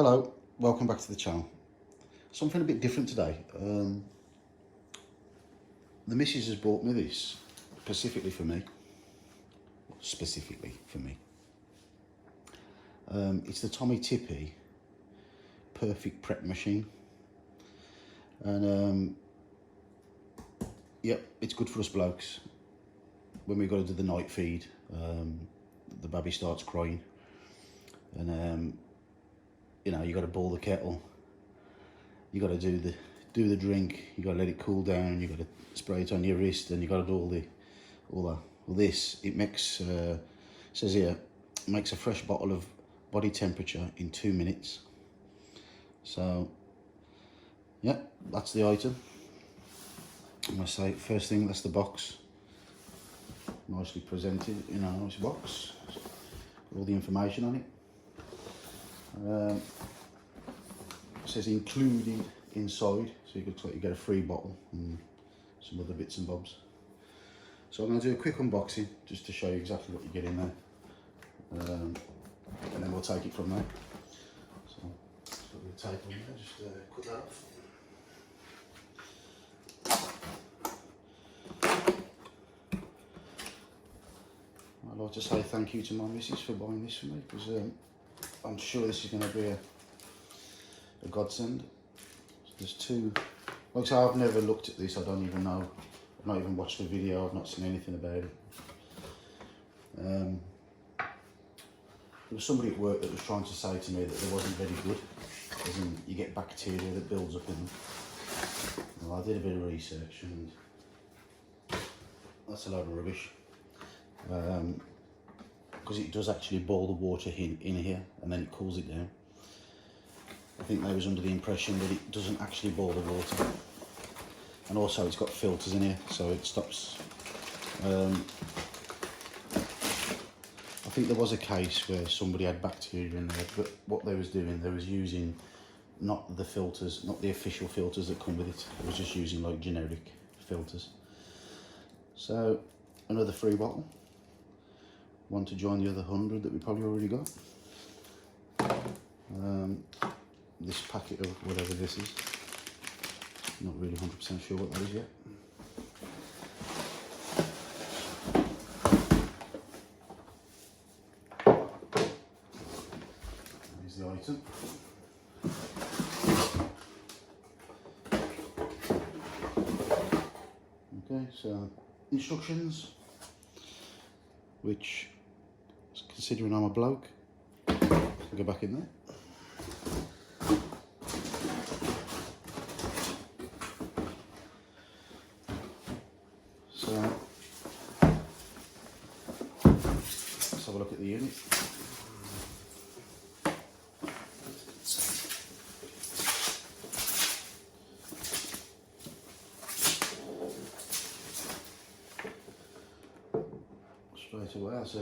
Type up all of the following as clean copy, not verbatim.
Hello, welcome back to the channel. Something a bit different today. The missus has bought me this specifically for me. It's the Tommee Tippee perfect prep machine, and yep, it's good for us blokes when we've got to do the night feed. The baby starts crying, and you know, you got to boil the kettle, you got to do the drink, you got to let it cool down, you got to spray it on your wrist, and you got to do all that. Well, this, it makes says here, makes a fresh bottle of body temperature in 2 minutes. So yeah, that's the item. I'm gonna say first thing, that's the box, nicely presented in a nice box, all the information on it. It says included inside, so you could get a free bottle and some other bits and bobs. So I'm going to do a quick unboxing just to show you exactly what you get in there, and then we'll take it from there. So put the tape on there, just cut that off. I'd like to say thank you to my missus for buying this for me, because I'm sure this is going to be a godsend. So there's two, like I say, I've never looked at this, I don't even know, I've not even watched the video, I've not seen anything about it. There was somebody at work that was trying to say to me that they wasn't very good, as in you get bacteria that builds up in them. Well, I did a bit of research and that's a load of rubbish, because it does actually boil the water in here and then it cools it down. I think they was under the impression that it doesn't actually boil the water, and also it's got filters in here, so it stops. I think there was a case where somebody had bacteria in there, but what they was doing, they was using not the filters, not the official filters that come with it. They was just using like generic filters. So another free bottle, one to join the other 100 that we probably already got. This packet of whatever this is, not really 100% sure what that is yet. Here's the item. Okay, so instructions, which, considering I'm a bloke, I'll go back in there. So let's have a look at the unit. Straight away, that's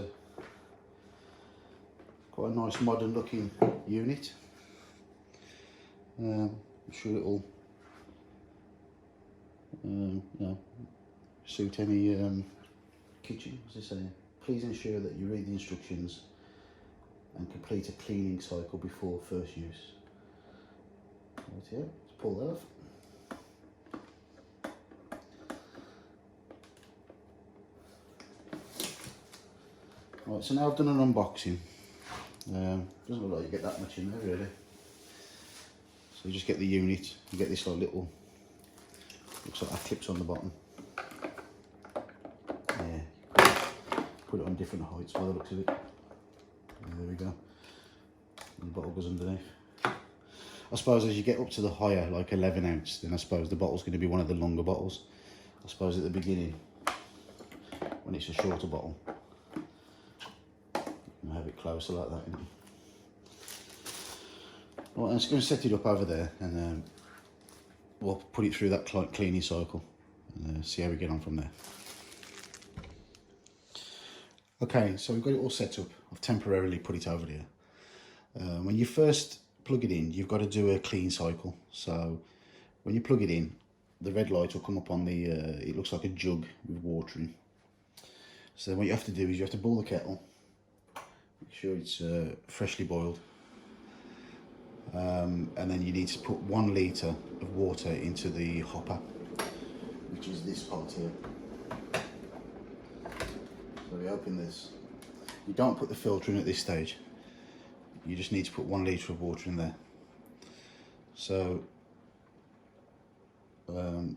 quite a nice modern looking unit. I'm sure it'll you know, suit any kitchen. As I say, please ensure that you read the instructions and complete a cleaning cycle before first use. Right here, let's pull that off. Right, so now I've done an unboxing. Doesn't look like you get that much in there really. So you just get the unit, you get this like little, looks like that clips on the bottom. Yeah, put it on different heights by the looks of it. Yeah, there we go. And the bottle goes underneath. I suppose as you get up to the higher, like 11 ounce, then I suppose the bottle's going to be one of the longer bottles. I suppose at the beginning, when it's a shorter bottle, you have it closer like that. Right, I'm just going to set it up over there, and we'll put it through that cleaning cycle and see how we get on from there. Okay, so we've got it all set up. I've temporarily put it over there. When you first plug it in, you've got to do a clean cycle. So when you plug it in, the red light will come up on the, it looks like a jug with water in. So what you have to do is you have to boil the kettle, make sure it's freshly boiled. and then you need to put 1 litre of water into the hopper, which is this part here. So we open this. You don't put the filter in at this stage. You just need to put 1 litre of water in there. So I'm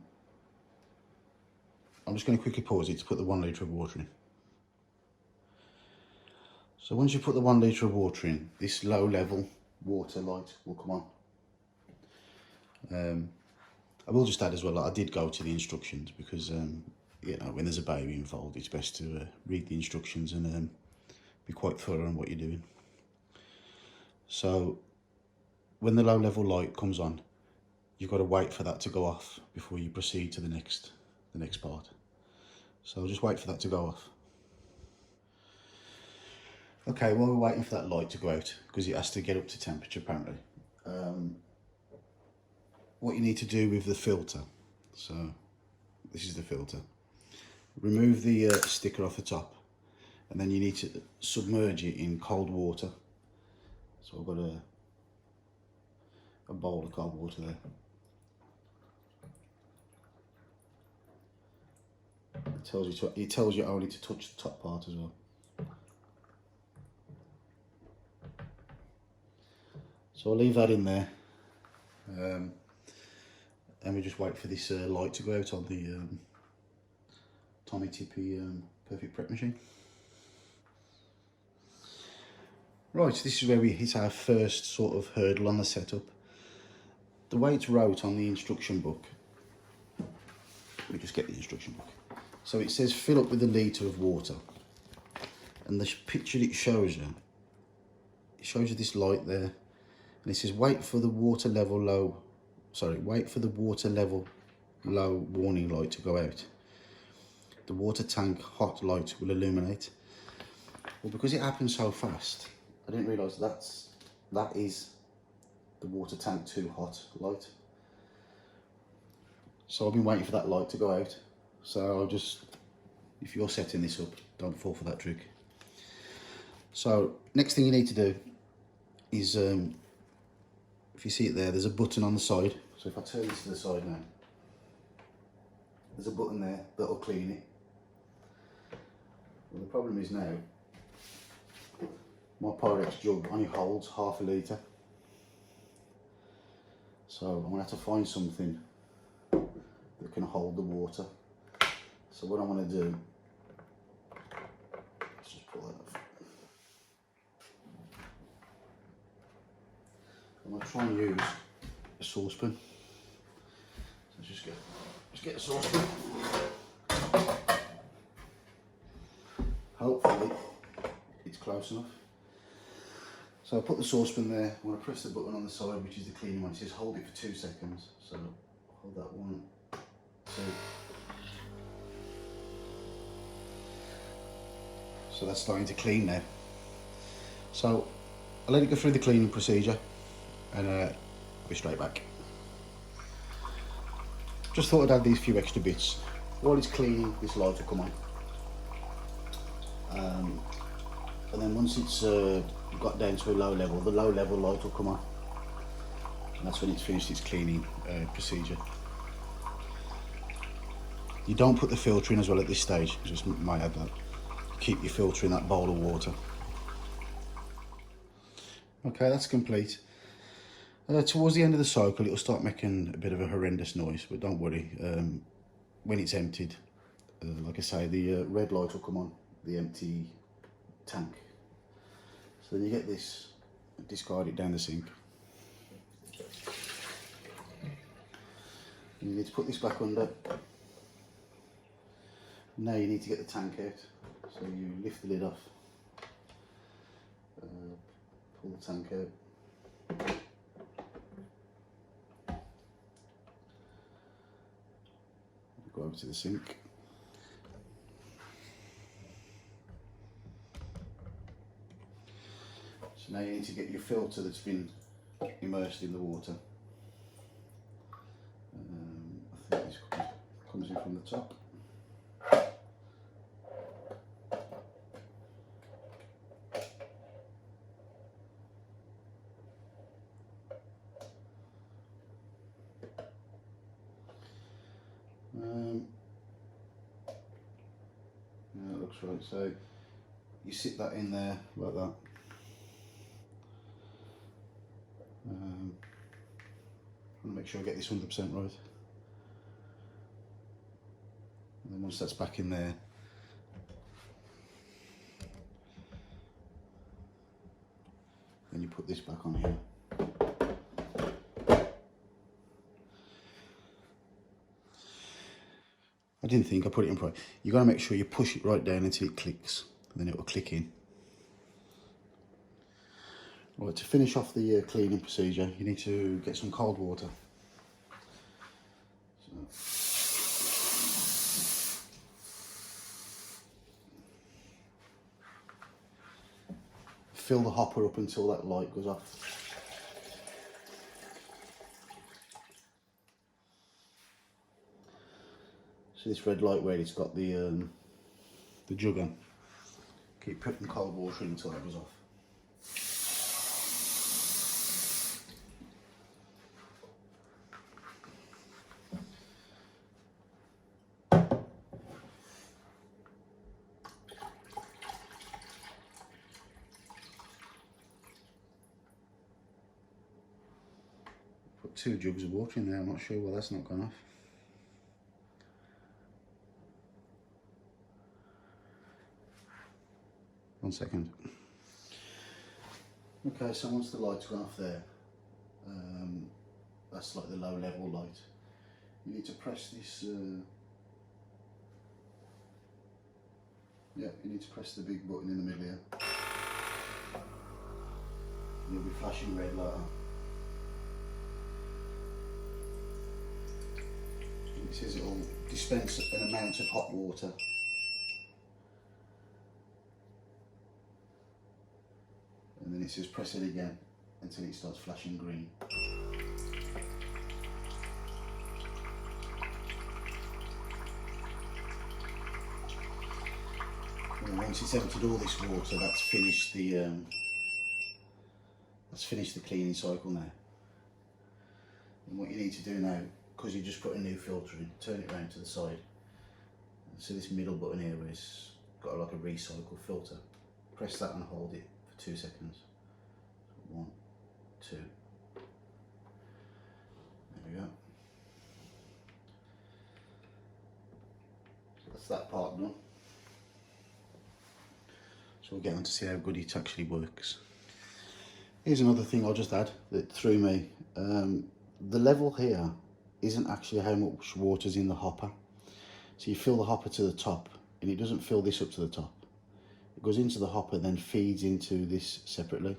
just going to quickly pause it to put the 1 litre of water in. So once you put the 1 litre of water in, this low level water light will come on. I will just add as well, I did go to the instructions because you know, when there's a baby involved, it's best to read the instructions and be quite thorough on what you're doing. So when the low level light comes on, you've got to wait for that to go off before you proceed to the next part. So just wait for that to go off. Okay, while we're waiting for that light to go out, because it has to get up to temperature apparently, what you need to do with the filter, so this is the filter, remove the sticker off the top, and then you need to submerge it in cold water. So I've got a bowl of cold water there. It tells you only to touch the top part as well. So I'll leave that in there, and we just wait for this light to go out on the Tommee Tippee perfect prep machine. Right, so this is where we hit our first sort of hurdle on the setup. The way it's wrote on the instruction book, let me just get the instruction book. So it says fill up with 1 litre of water, and the picture it shows you this light there, and it says wait for the water level low warning light to go out. The water tank hot light will illuminate. Well, because it happened so fast, I didn't realise that is the water tank too hot light. So I've been waiting for that light to go out. So I'll just, if you're setting this up, don't fall for that trick. So next thing you need to do is, if you see it there, there's a button on the side. So if I turn this to the side now, there's a button there that'll clean it. Well, the problem is now, my Pyrex jug only holds ½ litre. So I'm going to have to find something that can hold the water. So what I'm going to do, let's just pull that off. I'm going to try and use a saucepan. So just get a saucepan. Hopefully it's close enough. So I put the saucepan there. I'm going to press the button on the side, which is the cleaning one. It says hold it for 2 seconds. So hold that 1, 2. So that's starting to clean now. So I'll let it go through the cleaning procedure, and I'll be straight back. Just thought I'd add these few extra bits. While it's cleaning, this light will come on. And then once it's got down to a low level, the low level light will come on. And that's when it's finished its cleaning procedure. You don't put the filter in as well at this stage, just might add that. Keep your filter in that bowl of water. Okay, that's complete. Towards the end of the cycle, it'll start making a bit of a horrendous noise, but don't worry. When it's emptied, like I say, the red light will come on, the empty tank. So then you get this, discard it down the sink. And you need to put this back under. Now you need to get the tank out. So you lift the lid off, pull the tank out. Go over to the sink. So now you need to get your filter that's been immersed in the water. I think this comes in from the top. works, right? So you sit that in there like that. I want to make sure I get this 100% right. And then once that's back in there, then you put this back on here. I didn't think I put it in right. You got to make sure you push it right down until it clicks, and then it will click in. Right, to finish off the cleaning procedure, you need to get some cold water. Fill the hopper up until that light goes off. See this red light where it's got the jug on? Keep putting cold water in until that goes off. Put 2 jugs of water in there, I'm not sure why that's not gone off. One second. Okay, so once the light's gone off there, that's like the low level light. You need to press this, yeah, you need to press the big button in the middle here. And you'll be flashing red like that. It says it will dispense an amount of hot water. And then it says press it again until it starts flashing green. And once it's emptied all this water, that's finished the cleaning cycle now. And what you need to do now, because you just put a new filter in, turn it around to the side. So this middle button here is got like a recycle filter. Press that and hold it for 2 seconds. 1, 2. There we go. So that's that part done. So we'll get on to see how good it actually works. Here's another thing I'll just add that threw me. The level here isn't actually how much water's in the hopper. So you fill the hopper to the top and it doesn't fill this up to the top. It goes into the hopper, then feeds into this separately.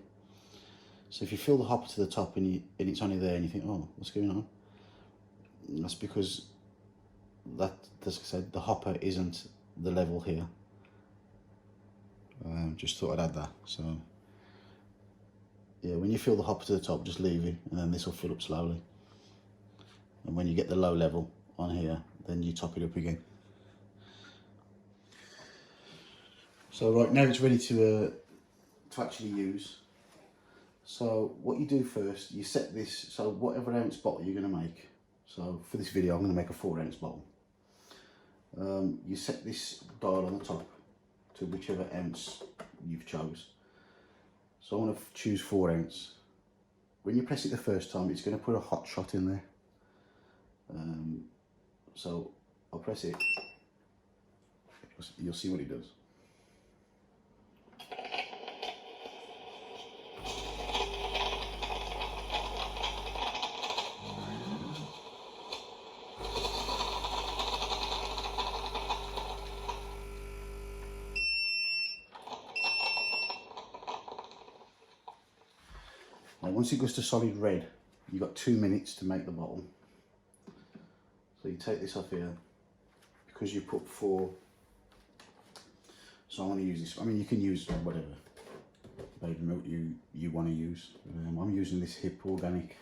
So if you fill the hopper to the top and it's only there and you think, oh, what's going on? That's because that, as I said, the hopper isn't the level here. Just thought I'd add that. So yeah, when you fill the hopper to the top, just leave it and then this will fill up slowly. And when you get the low level on here, then you top it up again. So right now it's ready to actually use. So what you do first, you set this, so whatever ounce bottle you're going to make. So for this video, I'm going to make a 4 ounce bottle. You set this dial on the top to whichever ounce you've chose. So I want to choose 4 ounce. When you press it the first time, it's going to put a hot shot in there. So I'll press it, you'll see what it does. Now once it goes to solid red, you've got 2 minutes to make the bottle. So you take this off here, because you put 4, so I want to use this, I mean you can use whatever baby milk you want to use. I'm using this Hip Organic.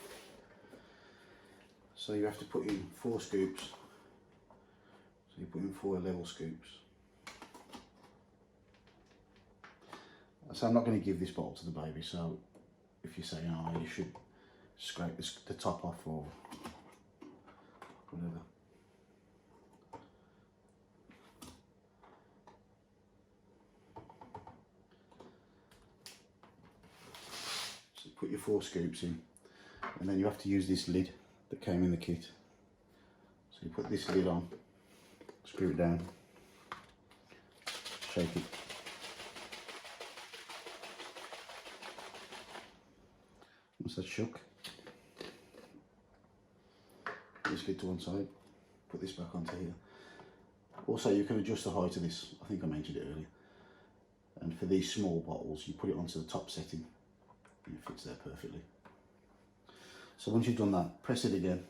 So you have to put in 4 scoops, so you put in 4 level scoops. So I'm not going to give this bottle to the baby, so if you say, oh, you should scrape the top off or whatever. put your 4 scoops in, and then you have to use this lid that came in the kit. So you put this lid on, screw it down, shake it. Once that's shook, put this lid to one side, put this back onto here. Also, you can adjust the height of this, I think I mentioned it earlier. And for these small bottles, you put it onto the top setting and it fits there perfectly. So once you've done that, press it again.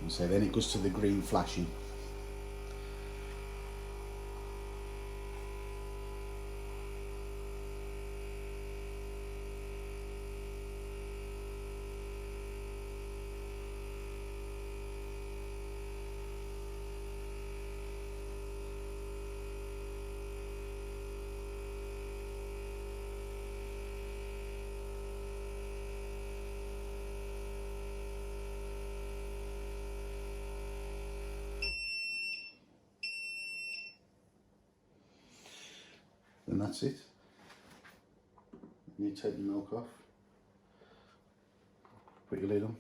And so then it goes to the green flashing. And that's it. You take the milk off, put your lid on.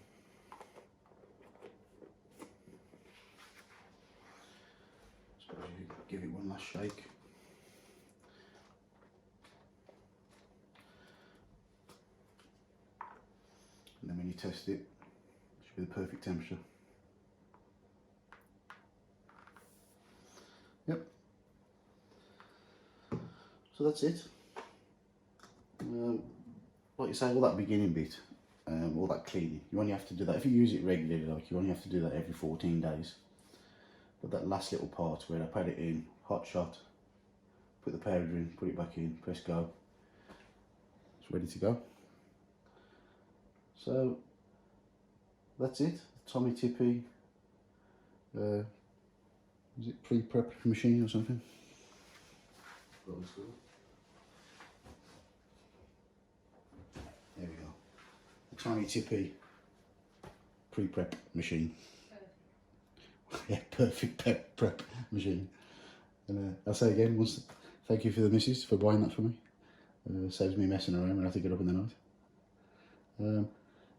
Suppose you give it one last shake. And then when you test it, it should be the perfect temperature. Yep. So that's it. Like you say, all that beginning bit, all that cleaning, you only have to do that, if you use it regularly, like you only have to do that every 14 days. But that last little part where I put it in, hot shot, put the powder in, put it back in, press go, it's ready to go. So that's it, Tommee Tippee, is it pre-prep machine or something? There we go. The Tommee Tippee pre-prep machine. Yeah, perfect prep machine. And I'll say again, thank you for the missus for buying that for me. Saves me messing around when I have to get up in the night.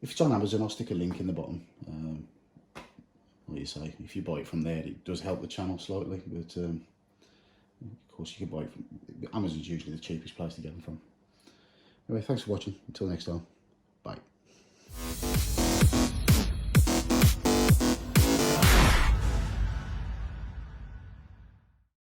If it's on Amazon, I'll stick a link in the bottom. What do you say? If you buy it from there, it does help the channel slightly, but of course you can buy it from Amazon's usually the cheapest place to get them from. Anyway, thanks for watching. Until next time.